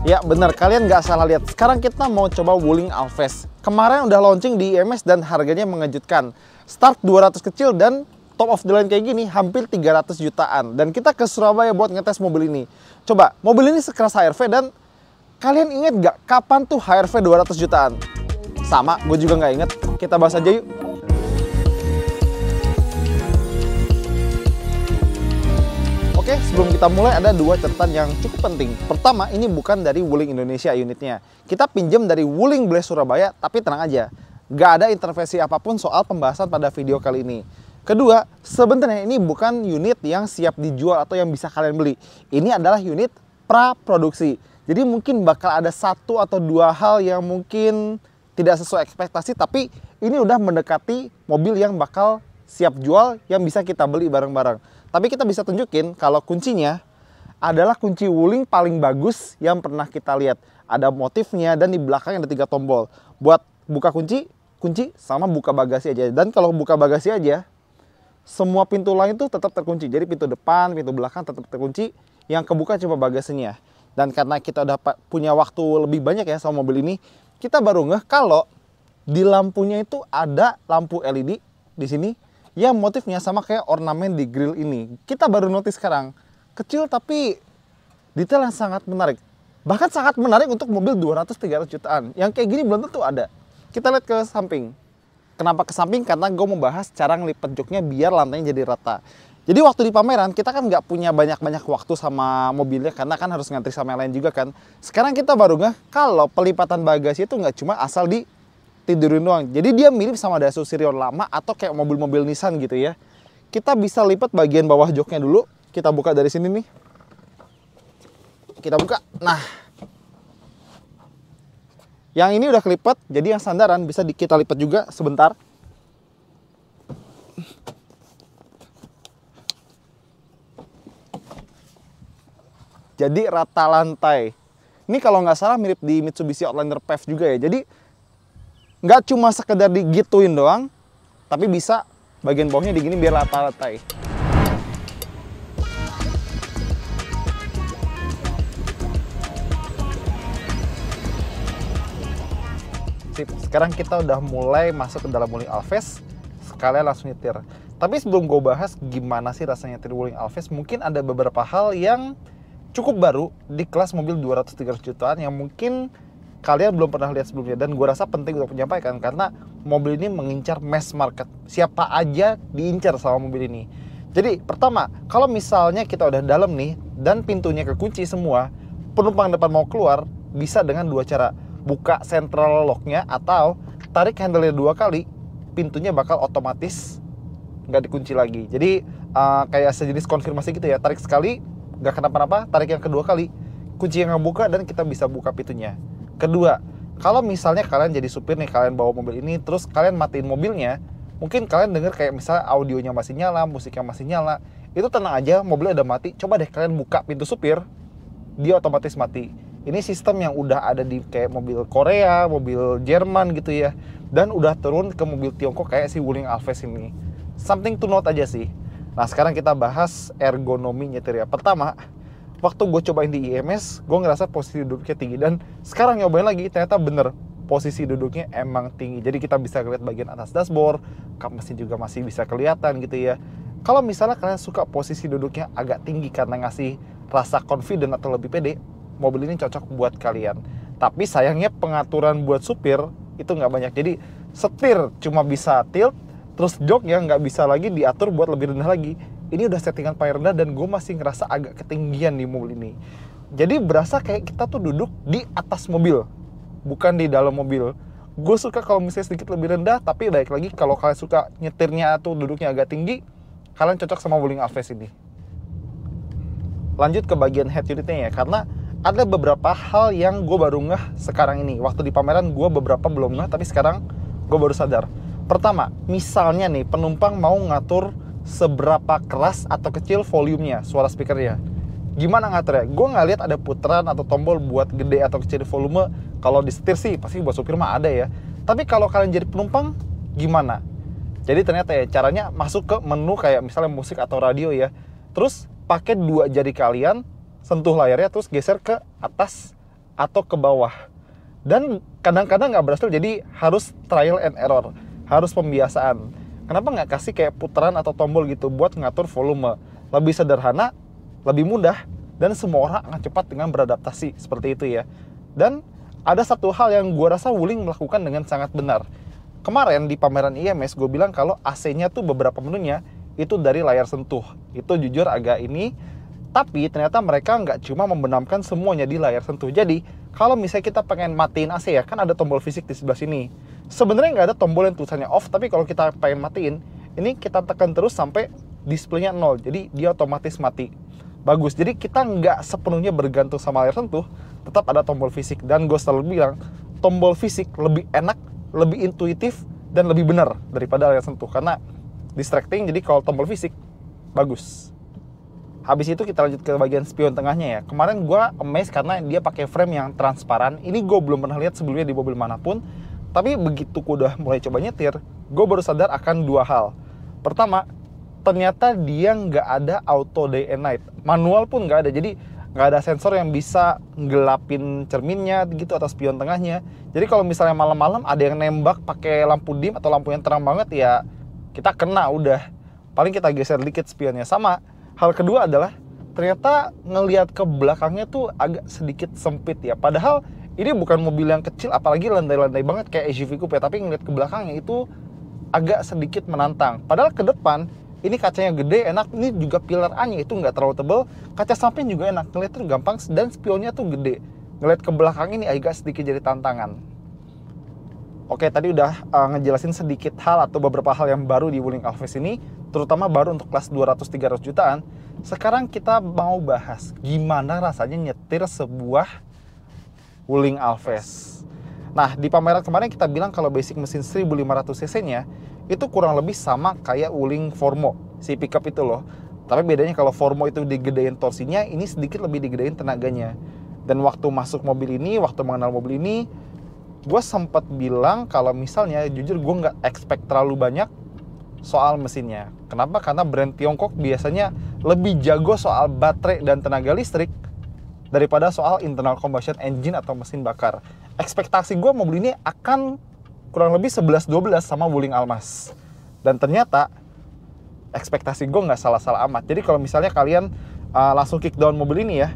Ya bener, kalian nggak salah lihat. Sekarang kita mau coba Wuling Alphest. Kemarin udah launching di IMS dan harganya mengejutkan. Start 200 kecil dan top of the line kayak gini hampir 300 jutaan. Dan kita ke Surabaya buat ngetes mobil ini. Coba, mobil ini sekeras HR-V dan kalian inget nggak kapan tuh HR-V 200 jutaan? Sama, gue juga nggak inget. Kita bahas aja yuk. Oke, sebelum kita mulai ada dua catatan yang cukup penting. Pertama, ini bukan dari Wuling Indonesia unitnya. Kita pinjam dari Wuling Blast Surabaya, tapi tenang aja. Nggak ada intervensi apapun soal pembahasan pada video kali ini. Kedua, sebenarnya ini bukan unit yang siap dijual atau yang bisa kalian beli. Ini adalah unit praproduksi. Jadi mungkin bakal ada satu atau dua hal yang mungkin tidak sesuai ekspektasi, tapi ini udah mendekati mobil yang bakal siap jual yang bisa kita beli bareng-bareng. Tapi kita bisa tunjukin kalau kuncinya adalah kunci Wuling paling bagus yang pernah kita lihat. Ada motifnya dan di belakang ada 3 tombol. Buat buka kunci sama buka bagasi aja. Dan kalau buka bagasi aja, semua pintu lain tuh tetap terkunci. Jadi pintu depan, pintu belakang tetap terkunci. Yang kebuka cuma bagasinya. Dan karena kita udah punya waktu lebih banyak ya sama mobil ini, kita baru ngeh kalau di lampunya itu ada lampu LED di sini yang motifnya sama kayak ornamen di grill ini. Kita baru notice sekarang. Kecil tapi detail yang sangat menarik. Bahkan sangat menarik untuk mobil 200-300 jutaan. Yang kayak gini belum tentu ada. Kita lihat ke samping. Kenapa ke samping? Karena gue mau bahas cara ngelipet joknya biar lantainya jadi rata. Jadi waktu di pameran kita kan nggak punya banyak-banyak waktu sama mobilnya karena kan harus ngantri sama yang lain juga kan. Sekarang kita baru ngeh kalau pelipatan bagasi itu nggak cuma asal di tidurin doang. Jadi dia mirip sama Daihatsu Sirion lama atau kayak mobil-mobil Nissan gitu ya. Kita bisa lipat bagian bawah joknya dulu. Kita buka dari sini nih. Kita buka. Nah. Yang ini udah kelipat, jadi yang sandaran bisa kita lipat juga sebentar. Jadi rata lantai. Ini kalau nggak salah mirip di Mitsubishi Outlander PHEV juga ya. Jadi nggak cuma sekedar digituin doang, tapi bisa bagian bawahnya digini biar rata lantai. Sip, sekarang kita udah mulai masuk ke dalam Wuling Alphest, sekalian langsung nyetir. Tapi sebelum gue bahas gimana sih rasanya nyetir Wuling Alphest, mungkin ada beberapa hal yang cukup baru di kelas mobil 200-300 jutaan yang mungkin kalian belum pernah lihat sebelumnya, dan gue rasa penting untuk menyampaikan karena mobil ini mengincar mass market. Siapa aja diincar sama mobil ini. Jadi pertama, kalau misalnya kita udah dalam nih dan pintunya kekunci semua, penumpang depan mau keluar bisa dengan dua cara. Buka central locknya atau tarik handle-nya 2 kali, pintunya bakal otomatis nggak dikunci lagi. Jadi kayak sejenis konfirmasi gitu ya, tarik sekali nggak kenapa-napa, tarik yang kedua kali kunci yang ngebuka dan kita bisa buka pintunya. Kedua, kalau misalnya kalian jadi supir nih, kalian bawa mobil ini, terus kalian matiin mobilnya, mungkin kalian denger kayak misalnya audionya masih nyala, musiknya masih nyala, itu tenang aja, mobilnya udah mati. Coba deh kalian buka pintu supir, dia otomatis mati. Ini sistem yang udah ada di kayak mobil Korea, mobil Jerman gitu ya, dan udah turun ke mobil Tiongkok kayak si Wuling Alphest ini. Something to note aja sih. Nah sekarang kita bahas ergonomi nyetir ya. Pertama, waktu gue cobain di IMS, gue ngerasa posisi duduknya tinggi. Dan sekarang nyobain lagi, ternyata bener posisi duduknya emang tinggi. Jadi kita bisa lihat bagian atas dashboard, kap mesin juga masih bisa kelihatan gitu ya. Kalau misalnya kalian suka posisi duduknya agak tinggi karena ngasih rasa confident atau lebih pede, mobil ini cocok buat kalian. Tapi sayangnya pengaturan buat supir itu nggak banyak. Jadi setir cuma bisa tilt, terus joknya nggak bisa lagi diatur buat lebih rendah lagi. Ini udah settingan paling rendah dan gue masih ngerasa agak ketinggian di mobil ini. Jadi berasa kayak kita tuh duduk di atas mobil, bukan di dalam mobil. Gue suka kalau misalnya sedikit lebih rendah, tapi baik lagi kalau kalian suka nyetirnya atau duduknya agak tinggi, kalian cocok sama Wuling Alphest ini. Lanjut ke bagian head unitnya ya, karena ada beberapa hal yang gue baru ngeh sekarang ini. Waktu di pameran gue beberapa belum ngeh, tapi sekarang gue baru sadar. Pertama, misalnya nih penumpang mau ngatur seberapa keras atau kecil volumenya, suara speakernya. Gimana ngaturnya? Gue nggak lihat ada putaran atau tombol buat gede atau kecil volume. Kalau di setir sih pasti buat supir mah ada ya. Tapi kalau kalian jadi penumpang, gimana? Jadi ternyata ya caranya masuk ke menu kayak misalnya musik atau radio ya. Terus pakai 2 jari kalian, sentuh layarnya terus geser ke atas atau ke bawah. Dan kadang-kadang nggak berhasil, jadi harus trial and error, harus pembiasaan. Kenapa nggak kasih kayak putaran atau tombol gitu buat ngatur volume? Lebih sederhana, lebih mudah, dan semua orang akan cepat dengan beradaptasi seperti itu ya. Dan ada satu hal yang gue rasa Wuling melakukan dengan sangat benar. Kemarin di pameran IMS gue bilang kalau AC-nya tuh beberapa menunya itu dari layar sentuh. Itu jujur agak ini, tapi ternyata mereka nggak cuma membenamkan semuanya di layar sentuh. Jadi kalau misalnya kita pengen matiin AC ya, kan ada tombol fisik di sebelah sini. Sebenarnya nggak ada tombol yang tulisannya off, tapi kalau kita pengen matiin, ini kita tekan terus sampai displaynya 0. Jadi dia otomatis mati. Bagus, jadi kita nggak sepenuhnya bergantung sama layar sentuh, tetap ada tombol fisik. Dan gue selalu bilang, tombol fisik lebih enak, lebih intuitif, dan lebih benar daripada layar sentuh. Karena distracting, jadi kalau tombol fisik, bagus. Habis itu kita lanjut ke bagian spion tengahnya ya. Kemarin gue amazed karena dia pakai frame yang transparan. Ini gue belum pernah lihat sebelumnya di mobil manapun. Tapi begitu gue udah mulai coba nyetir, gue baru sadar akan dua hal. Pertama, ternyata dia nggak ada auto day and night. Manual pun nggak ada, jadi nggak ada sensor yang bisa ngelapin cerminnya gitu atau spion tengahnya. Jadi kalau misalnya malam-malam ada yang nembak pakai lampu dim atau lampu yang terang banget ya kita kena udah. Paling kita geser dikit spionnya. Sama hal kedua adalah ternyata ngelihat ke belakangnya tuh agak sedikit sempit ya. Padahal ini bukan mobil yang kecil, apalagi landai-landai banget kayak SUV coupe, tapi ngelihat ke belakangnya itu agak sedikit menantang. Padahal ke depan ini kacanya gede, enak. Ini juga pilar A-nya itu nggak terlalu tebal. Kaca samping juga enak, ngeliat tuh gampang. Dan spionnya tuh gede. Ngeliat ke belakang ini agak sedikit jadi tantangan. Oke, tadi udah ngejelasin sedikit hal atau beberapa hal yang baru di Wuling Alphest ini, terutama baru untuk kelas 200-300 jutaan. Sekarang kita mau bahas gimana rasanya nyetir sebuah Wuling Alphest. Nah, di pameran kemarin kita bilang kalau basic mesin 1500 cc-nya itu kurang lebih sama kayak Wuling Formo, si pickup itu loh. Tapi bedanya kalau Formo itu digedein torsinya, ini sedikit lebih digedein tenaganya. Dan waktu masuk mobil ini, waktu mengenal mobil ini, gue sempat bilang kalau misalnya jujur gue nggak expect terlalu banyak soal mesinnya. Kenapa? Karena brand Tiongkok biasanya lebih jago soal baterai dan tenaga listrik daripada soal internal combustion engine atau mesin bakar. Ekspektasi gue mobil ini akan kurang lebih 11-12 sama Wuling Almas. Dan ternyata ekspektasi gue nggak salah-salah amat. Jadi kalau misalnya kalian langsung kick down mobil ini ya,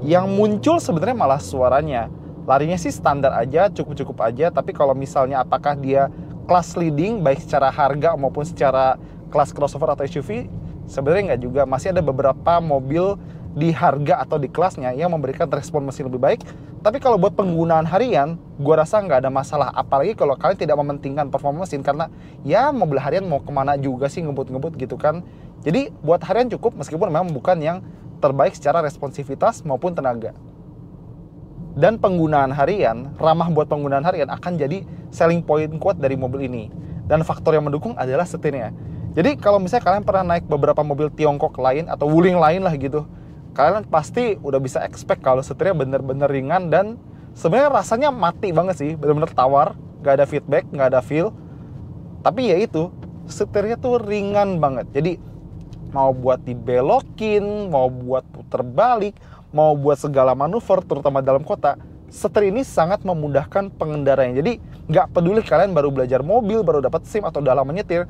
yang muncul sebenarnya malah suaranya. Larinya sih standar aja, cukup-cukup aja. Tapi kalau misalnya apakah dia kelas leading baik secara harga maupun secara kelas crossover atau SUV, sebenarnya nggak juga. Masih ada beberapa mobil di harga atau di kelasnya yang memberikan respon mesin lebih baik. Tapi kalau buat penggunaan harian, gue rasa nggak ada masalah. Apalagi kalau kalian tidak mementingkan performa mesin, karena ya mobil harian mau kemana juga sih ngebut-ngebut gitu kan. Jadi buat harian cukup, meskipun memang bukan yang terbaik secara responsivitas maupun tenaga. Dan penggunaan harian, ramah buat penggunaan harian akan jadi selling point kuat dari mobil ini. Dan faktor yang mendukung adalah setirnya. Jadi kalau misalnya kalian pernah naik beberapa mobil Tiongkok lain atau Wuling lain lah gitu, kalian pasti udah bisa expect kalau setirnya bener-bener ringan dan sebenarnya rasanya mati banget sih, bener-bener tawar, gak ada feedback, gak ada feel. Tapi ya itu, setirnya tuh ringan banget. Jadi mau buat dibelokin, mau buat puter balik, mau buat segala manuver, terutama dalam kota, setir ini sangat memudahkan pengendaranya. Jadi nggak peduli kalian baru belajar mobil, baru dapat SIM atau dalam menyetir,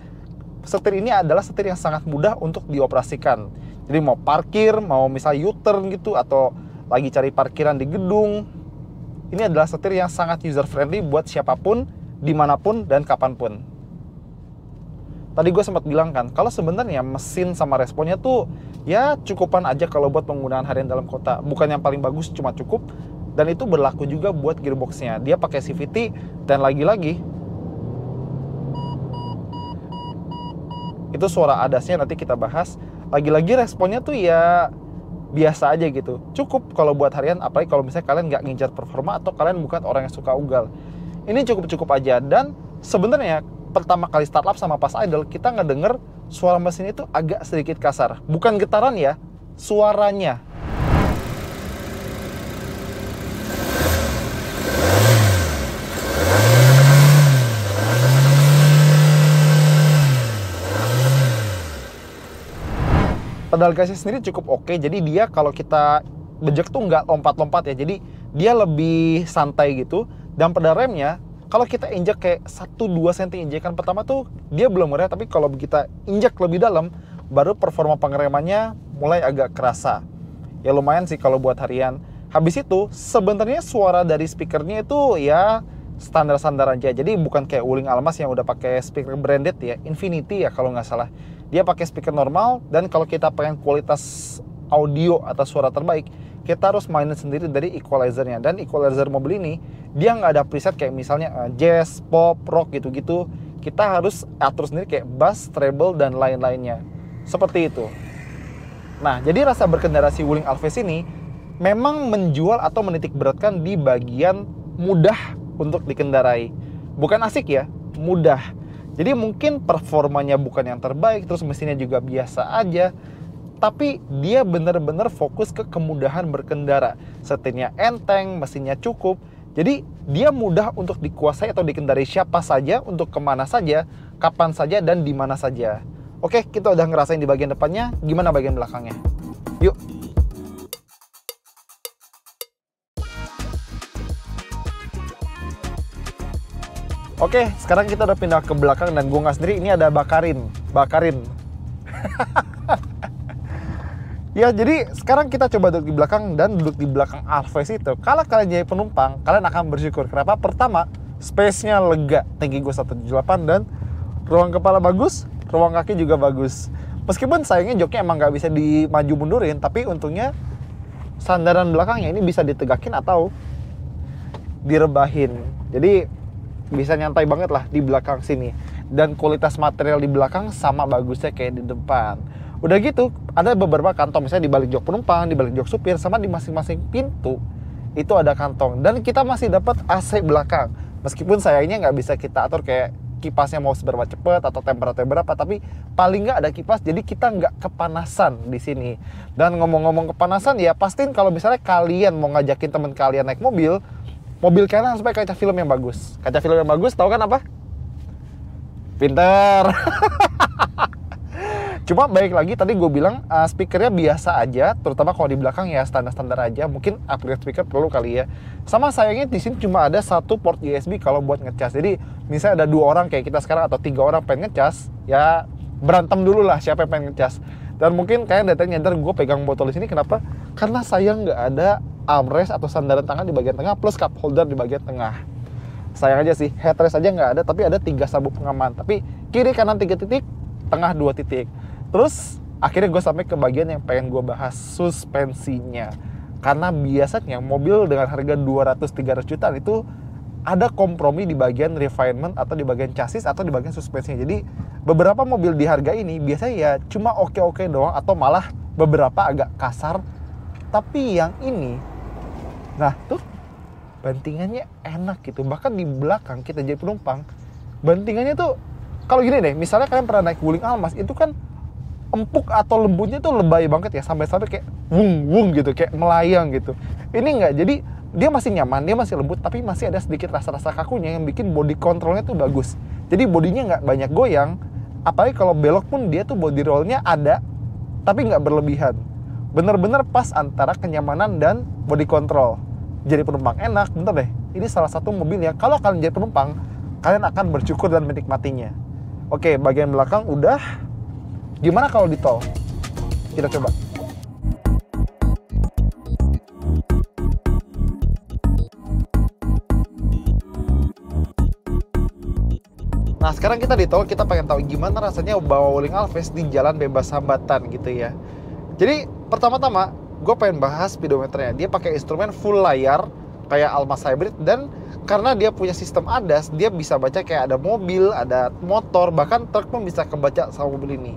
setir ini adalah setir yang sangat mudah untuk dioperasikan. Jadi mau parkir, mau misalnya U-turn gitu, atau lagi cari parkiran di gedung, ini adalah setir yang sangat user friendly buat siapapun, dimanapun, dan kapanpun. Tadi gue sempat bilang kan, kalau sebenarnya mesin sama responnya tuh ya cukupan aja kalau buat penggunaan harian dalam kota. Bukan yang paling bagus, cuma cukup. Dan itu berlaku juga buat gearboxnya. Dia pakai CVT dan lagi-lagi itu suara adasnya nanti kita bahas. Lagi-lagi responnya tuh ya biasa aja gitu. Cukup kalau buat harian, apalagi kalau misalnya kalian nggak ngincar performa atau kalian bukan orang yang suka ugal. Ini cukup-cukup aja. Dan sebenarnya pertama kali startup sama pas idle, kita ngedenger suara mesin itu agak sedikit kasar. Bukan getaran ya, suaranya. Pedal gasnya sendiri cukup oke, jadi dia kalau kita bejek tuh nggak lompat-lompat ya, jadi dia lebih santai gitu. Dan pedal remnya, kalau kita injak kayak 1-2 cm injekan pertama tuh dia belum ngerem, tapi kalau kita injak lebih dalam, baru performa pengeremannya mulai agak kerasa. Ya lumayan sih kalau buat harian. Habis itu sebenarnya suara dari speakernya itu ya standar-standar aja. Jadi bukan kayak Wuling Almas yang udah pakai speaker branded ya, Infinity ya kalau nggak salah. Dia pakai speaker normal, dan kalau kita pengen kualitas audio atau suara terbaik, kita harus mainin sendiri dari equalizernya. Dan equalizer mobil ini dia nggak ada preset kayak misalnya jazz, pop, rock gitu-gitu. Kita harus atur sendiri kayak bass, treble, dan lain-lainnya. Seperti itu. Nah, jadi rasa berkendara si Wuling Alphest ini memang menjual atau menitik beratkan di bagian mudah untuk dikendarai. Bukan asik ya, mudah. Jadi mungkin performanya bukan yang terbaik, terus mesinnya juga biasa aja, tapi dia benar-benar fokus ke kemudahan berkendara. Setirnya enteng, mesinnya cukup, jadi dia mudah untuk dikuasai atau dikendarai siapa saja, untuk kemana saja, kapan saja, dan di mana saja. Oke, kita udah ngerasain di bagian depannya, gimana bagian belakangnya? Yuk! Oke, sekarang kita udah pindah ke belakang, dan gue nggak sendiri, ini ada Bakarin. Ya, jadi sekarang kita coba duduk di belakang, dan duduk di belakang Alphest itu, kalau kalian jadi penumpang, kalian akan bersyukur. Kenapa? Pertama, space-nya lega, tinggi gue 178, dan ruang kepala bagus, ruang kaki juga bagus. Meskipun sayangnya joknya emang nggak bisa dimaju mundurin, tapi untungnya sandaran belakangnya ini bisa ditegakin atau direbahin. Jadi bisa nyantai banget lah di belakang sini. Dan kualitas material di belakang sama bagusnya kayak di depan. Udah gitu, ada beberapa kantong, misalnya di balik jok penumpang, di balik jok supir, sama di masing-masing pintu itu ada kantong. Dan kita masih dapat AC belakang. Meskipun sayangnya nggak bisa kita atur kayak kipasnya mau seberapa cepat atau temperatur berapa, tapi paling nggak ada kipas, jadi kita nggak kepanasan di sini. Dan ngomong-ngomong kepanasan, ya pastiin kalau misalnya kalian mau ngajakin teman kalian naik mobil kalian harus pakai kaca film yang bagus. Kaca film yang bagus, tahu kan apa? Pinter. Cuma baik lagi, tadi gue bilang speakernya biasa aja, terutama kalau di belakang ya standar-standar aja. Mungkin upgrade speaker perlu kali ya. Sama sayangnya di sini cuma ada satu port USB kalau buat ngecas. Jadi misalnya ada 2 orang kayak kita sekarang atau 3 orang pengen ngecas, ya berantem dulu lah siapa yang pengen ngecas. Dan mungkin kalian datang nyadar gue pegang botol di sini, kenapa? Karena sayang nggak ada armrest atau sandaran tangan di bagian tengah plus cup holder di bagian tengah. Sayang aja sih, headrest aja nggak ada, tapi ada 3 sabuk pengaman. Tapi kiri kanan 3 titik, tengah 2 titik. Terus akhirnya gue sampai ke bagian yang pengen gue bahas, suspensinya. Karena biasanya mobil dengan harga 200-300 jutaan itu ada kompromi di bagian refinement atau di bagian chassis atau di bagian suspensinya. Jadi beberapa mobil di harga ini biasanya ya cuma oke-oke doang, atau malah beberapa agak kasar. Tapi yang ini, nah tuh bantingannya enak gitu. Bahkan di belakang kita jadi penumpang, bantingannya tuh kalau gini deh, misalnya kalian pernah naik Wuling Almas, itu kan empuk atau lembutnya tuh lebay banget ya, sampai-sampai kayak wung gitu, kayak melayang gitu. Ini enggak, jadi dia masih nyaman, dia masih lembut, tapi masih ada sedikit rasa-rasa kakunya yang bikin body controlnya tuh bagus. Jadi bodinya nggak banyak goyang, apalagi kalau belok pun dia tuh body rollnya ada, tapi nggak berlebihan. Bener-bener pas antara kenyamanan dan body control. Jadi penumpang enak, bener deh. Ini salah satu mobil yang kalau kalian jadi penumpang, kalian akan bersyukur dan menikmatinya. Oke, bagian belakang udah. Gimana kalau di tol? Kita coba. Nah, sekarang kita di tol, kita pengen tahu gimana rasanya bawa Wuling Alphest di jalan bebas hambatan gitu ya. Jadi pertama-tama gue pengen bahas speedometernya. Dia pakai instrumen full layar kayak Almas Hybrid, dan karena dia punya sistem ADAS, dia bisa baca kayak ada mobil, ada motor, bahkan truk pun bisa kebaca sama mobil ini.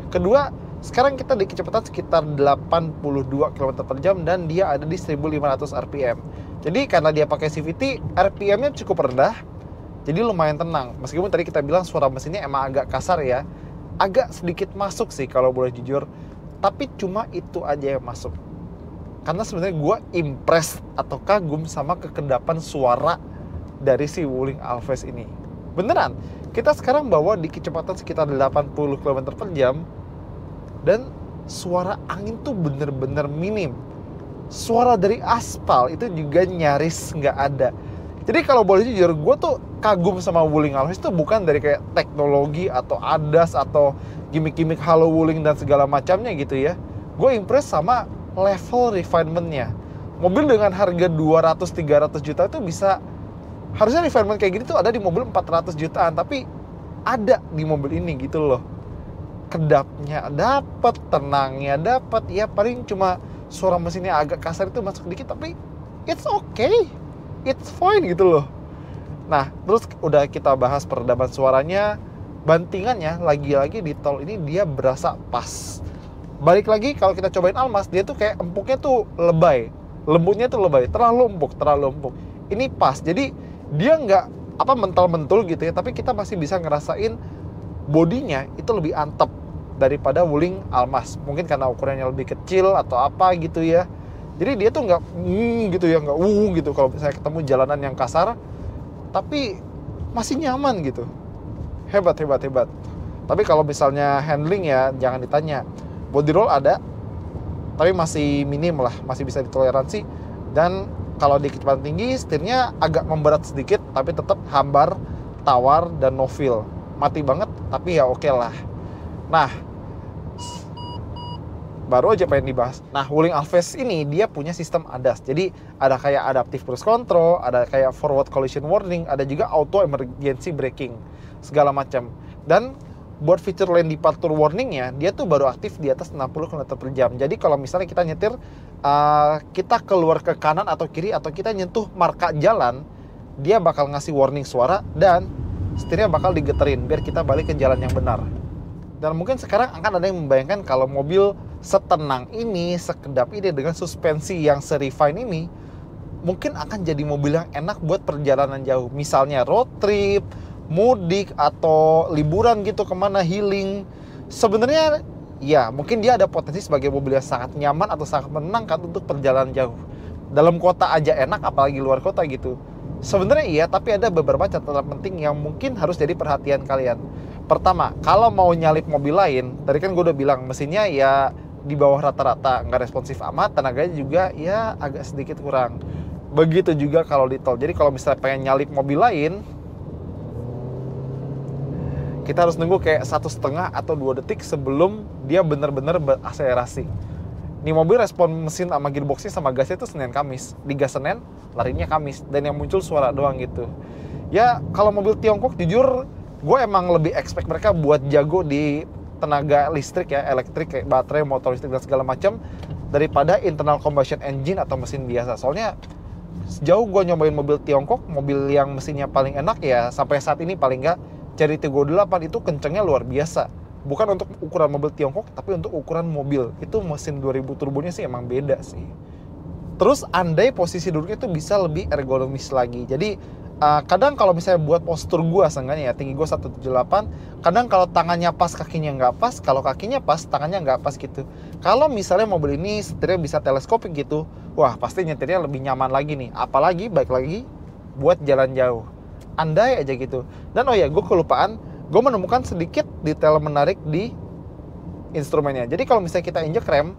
Kedua, sekarang kita di kecepatan sekitar 82 km/jam dan dia ada di 1500 rpm. Jadi karena dia pakai CVT, RPM-nya cukup rendah, jadi lumayan tenang. Meskipun tadi kita bilang suara mesinnya emang agak kasar ya, agak sedikit masuk sih kalau boleh jujur. Tapi cuma itu aja yang masuk. Karena sebenarnya gue impressed atau kagum sama kekendapan suara dari si Wuling Alphest ini. Beneran, kita sekarang bawa di kecepatan sekitar 80 km/jam dan suara angin tuh bener-bener minim. suara dari aspal itu juga nyaris nggak ada. Jadi kalau boleh jujur, gue tuh kagum sama Wuling Alphest tuh bukan dari kayak teknologi atau ADAS atau gimmick-gimmick halo Wuling dan segala macamnya gitu ya. Gue impress sama level refinement-nya. Mobil dengan harga 200-300 juta itu bisa, harusnya refinement kayak gini tuh ada di mobil 400 jutaan, tapi ada di mobil ini gitu loh. Kedapnya dapat, tenangnya dapat, ya paling cuma suara mesinnya agak kasar itu masuk dikit, tapi it's okay. It's fine gitu loh. Nah, terus udah kita bahas peredaman suaranya, bantingannya lagi-lagi di tol ini dia berasa pas. Balik lagi kalau kita cobain Almas, dia tuh kayak empuknya tuh lebay, lembutnya tuh lebay, terlalu empuk. Ini pas, jadi dia nggak mental-mentul gitu ya, tapi kita masih bisa ngerasain bodinya itu lebih antep daripada Wuling Almas. Mungkin karena ukurannya lebih kecil atau apa gitu ya. Jadi dia tuh nggak gitu ya, nggak gitu kalau misalnya ketemu jalanan yang kasar, tapi masih nyaman gitu. Hebat. Tapi kalau misalnya handling ya jangan ditanya. Body roll ada, tapi masih minim lah, masih bisa ditoleransi. Dan kalau di kecepatan tinggi, setirnya agak memberat sedikit, tapi tetap hambar, tawar, dan no feel. Mati banget, tapi ya oke lah. Nah, baru aja pengen dibahas. Nah, Wuling Alphest ini dia punya sistem ADAS. Jadi ada kayak adaptive cruise control, ada kayak forward collision warning, ada juga auto emergency braking, segala macam. Dan buat fitur lane departure warningnya, dia tuh baru aktif di atas 60 km per jam. Jadi kalau misalnya kita nyetir, kita keluar ke kanan atau kiri, atau kita nyentuh marka jalan, dia bakal ngasih warning suara dan setirnya bakal digeterin biar kita balik ke jalan yang benar. Dan mungkin sekarang akan ada yang membayangkan kalau mobil setenang ini, sekedap ini, dengan suspensi yang serefine ini, mungkin akan jadi mobil yang enak buat perjalanan jauh. Misalnya road trip, mudik, atau liburan gitu kemana, healing. Sebenarnya ya mungkin dia ada potensi sebagai mobil yang sangat nyaman atau sangat menyenangkan untuk perjalanan jauh. Dalam kota aja enak, apalagi luar kota gitu. Sebenarnya iya, tapi ada beberapa catatan penting yang mungkin harus jadi perhatian kalian. Pertama, kalau mau nyalip mobil lain, tadi kan gue udah bilang mesinnya ya di bawah rata-rata, nggak responsif amat, tenaganya juga ya agak sedikit kurang. Begitu juga kalau di tol. Jadi kalau misalnya pengen nyalip mobil lain, kita harus nunggu kayak 1,5 atau 2 detik sebelum dia benar-benar berakselerasi. Ini mobil respon mesin sama gearboxnya sama gasnya itu Senin Kamis. Digas Senin, larinya Kamis. Dan yang muncul suara doang gitu. Ya kalau mobil Tiongkok jujur, gue emang lebih expect mereka buat jago di tenaga listrik ya, elektrik kayak baterai, motor listrik dan segala macam, daripada internal combustion engine atau mesin biasa. Soalnya sejauh gue nyobain mobil Tiongkok, mobil yang mesinnya paling enak ya sampai saat ini paling nggak Chery Tiggo 8 itu kencengnya luar biasa. Bukan untuk ukuran mobil Tiongkok, tapi untuk ukuran mobil. Itu mesin 2000 turbonya sih emang beda sih. Terus andai posisi duduknya itu bisa lebih ergonomis lagi. Jadi kadang kalau misalnya buat postur gue seenggaknya ya, tinggi gue 178, kadang kalau tangannya pas kakinya nggak pas, kalau kakinya pas tangannya nggak pas gitu. Kalau misalnya mobil ini setirnya bisa teleskopik gitu, wah pasti nyetirnya lebih nyaman lagi nih. Apalagi baik lagi buat jalan jauh. Andai aja gitu. Dan oh ya, gue kelupaan, gue menemukan sedikit detail menarik di instrumennya. Jadi kalau misalnya kita injek rem,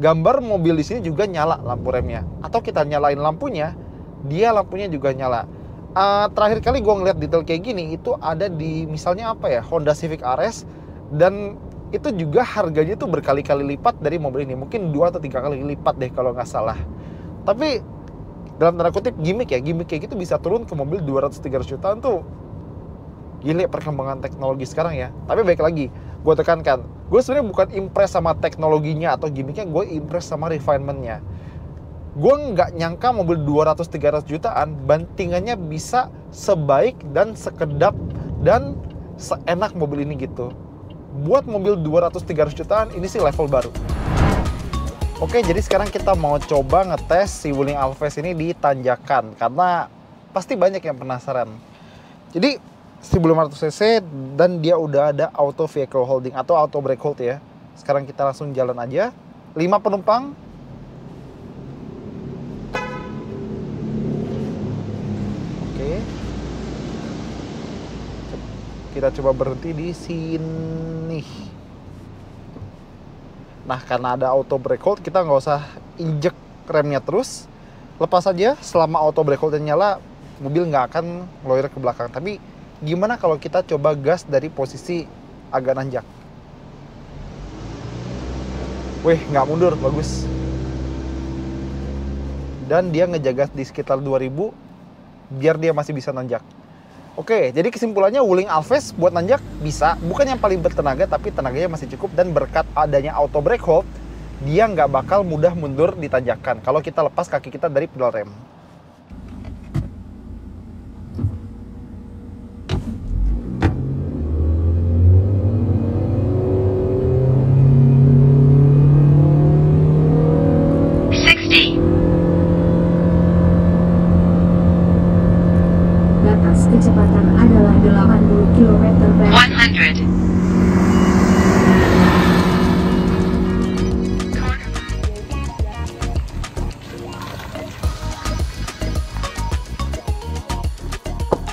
gambar mobil di sini juga nyala lampu remnya. Atau kita nyalain lampunya, dia lampunya juga nyala. Terakhir kali gue ngeliat detail kayak gini itu ada di misalnya apa ya, Honda Civic RS, dan itu juga harganya tuh berkali-kali lipat dari mobil ini, mungkin 2 atau 3 kali lipat deh kalau nggak salah. Tapi dalam tanda kutip gimmick kayak gitu bisa turun ke mobil 200-300 jutaan tuh gile perkembangan teknologi sekarang ya. Tapi baik lagi, gue tekankan, gue sebenarnya bukan impress sama teknologinya atau gimmicknya, gue impress sama refinementnya. Gue nggak nyangka mobil 200-300 jutaan bantingannya bisa sebaik dan sekedap dan seenak mobil ini gitu. Buat mobil 200-300 jutaan ini sih level baru. Oke, jadi sekarang kita mau coba ngetes si Wuling Alphest ini di tanjakan, karena pasti banyak yang penasaran. Jadi 1500 cc dan dia udah ada auto vehicle holding atau auto brake hold ya. Sekarang kita langsung jalan aja. 5 penumpang. Kita coba berhenti di sini. Nah, karena ada auto brake hold, kita nggak usah injek remnya terus, lepas aja selama auto brake hold nyala, mobil nggak akan ngeloyor ke belakang. Tapi gimana kalau kita coba gas dari posisi agak nanjak? Wih, nggak mundur, bagus. Dan dia ngejaga di sekitar 2000 biar dia masih bisa nanjak. Oke, jadi kesimpulannya Wuling Alphaz buat nanjak bisa, bukan yang paling bertenaga tapi tenaganya masih cukup, dan berkat adanya auto brake hold dia nggak bakal mudah mundur di tanjakan kalau kita lepas kaki kita dari pedal rem. Kecepatan adalah 80 km per jam. 100.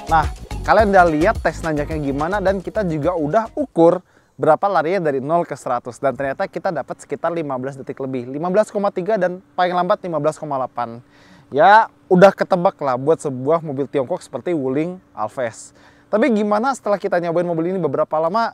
Nah, kalian udah lihat tes nanjaknya gimana, dan kita juga udah ukur berapa larinya dari 0 ke 100, dan ternyata kita dapat sekitar 15 detik lebih, 15,3 dan paling lambat 15,8. Ya, udah ketebak lah buat sebuah mobil Tiongkok seperti Wuling Alphaz. Tapi gimana setelah kita nyobain mobil ini beberapa lama?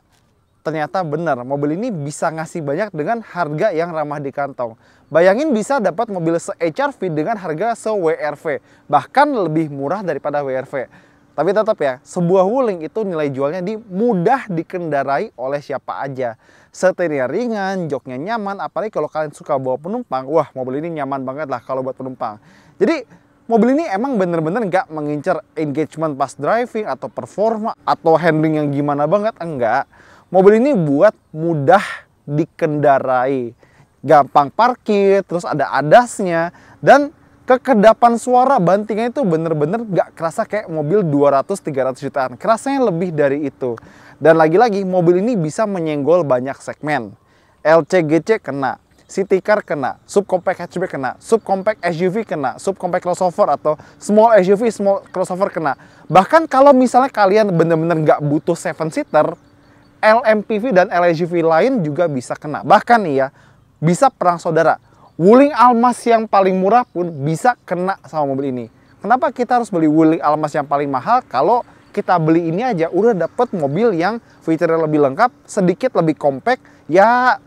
Ternyata benar, mobil ini bisa ngasih banyak dengan harga yang ramah di kantong. Bayangin bisa dapat mobil se-HRV dengan harga se-WRV, bahkan lebih murah daripada WRV. Tapi tetap ya, sebuah Wuling itu nilai jualnya di mudah dikendarai oleh siapa aja. Setirnya ringan, joknya nyaman, apalagi kalau kalian suka bawa penumpang, wah mobil ini nyaman banget lah kalau buat penumpang. Jadi mobil ini emang bener-bener nggak mengincar engagement pas driving atau performa atau handling yang gimana banget, enggak. Mobil ini buat mudah dikendarai, gampang parkir, terus ada ADAS-nya, dan kekedapan suara bantingnya itu bener-bener gak kerasa kayak mobil 200-300 jutaan. Kerasanya lebih dari itu. Dan lagi-lagi mobil ini bisa menyenggol banyak segmen. LCGC kena, city car kena, subcompact hatchback kena, subcompact SUV kena, subcompact crossover atau small SUV, small crossover kena. Bahkan kalau misalnya kalian bener-bener gak butuh 7-seater, LMPV dan LSUV lain juga bisa kena. Bahkan nih ya, bisa perang saudara. Wuling Almaz yang paling murah pun bisa kena sama mobil ini. Kenapa kita harus beli Wuling Almaz yang paling mahal kalau kita beli ini aja udah dapet mobil yang fiturnya lebih lengkap, sedikit lebih compact, ya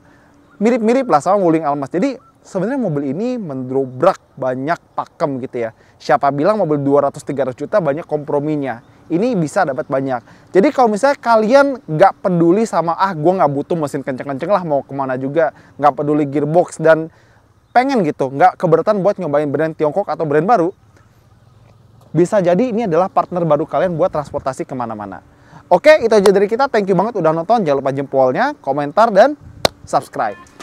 mirip-mirip lah sama Wuling Almaz. Jadi sebenarnya mobil ini mendobrak banyak pakem gitu ya. Siapa bilang mobil 200-300 juta banyak komprominya. Ini bisa dapat banyak. Jadi kalau misalnya kalian nggak peduli sama gue nggak butuh mesin kenceng-kenceng lah, mau kemana juga, nggak peduli gearbox, dan pengen gitu, nggak keberatan buat nyobain brand Tiongkok atau brand baru, bisa jadi ini adalah partner baru kalian buat transportasi kemana-mana. Oke, itu aja dari kita. Thank you banget udah nonton. Jangan lupa jempolnya, komentar, dan subscribe.